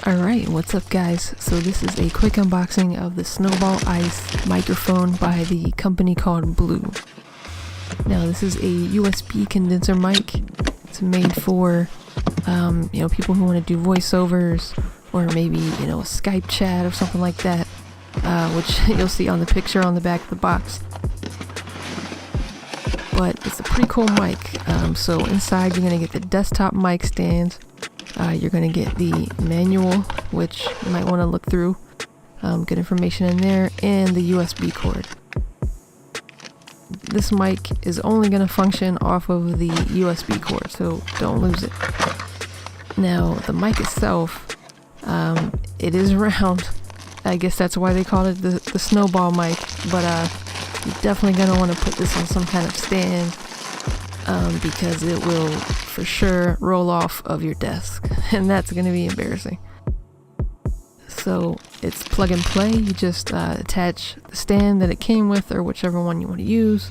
Alright, what's up guys? So this is a quick unboxing of the Snowball Ice microphone by the company called Blue. Now this is a USB condenser mic. It's made for people who want to do voiceovers or maybe a Skype chat or something like that, which you'll see on the picture on the back of the box. But it's a pretty cool mic. So inside you're going to get the desktop mic stand. You're going to get the manual, which you might want to look through. Good information in there, and the USB cord. This mic is only going to function off of the USB cord, so don't lose it. Now, the mic itself, it is round. I guess that's why they call it the Snowball mic, but you're definitely going to want to put this on some kind of stand, because it will for sure roll off of your desk, and that's going to be embarrassing. So it's plug and play. You just attach the stand that it came with, or whichever one you want to use.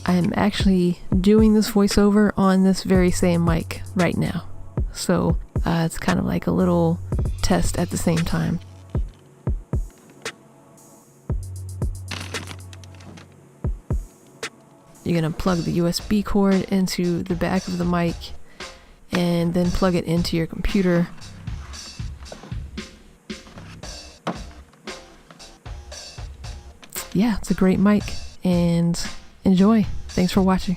I am actually doing this voiceover on this very same mic right now, so it's kind of like a little test at the same time. You're going to plug the USB cord into the back of the mic and then plug it into your computer. Yeah, it's a great mic, and enjoy. Thanks for watching.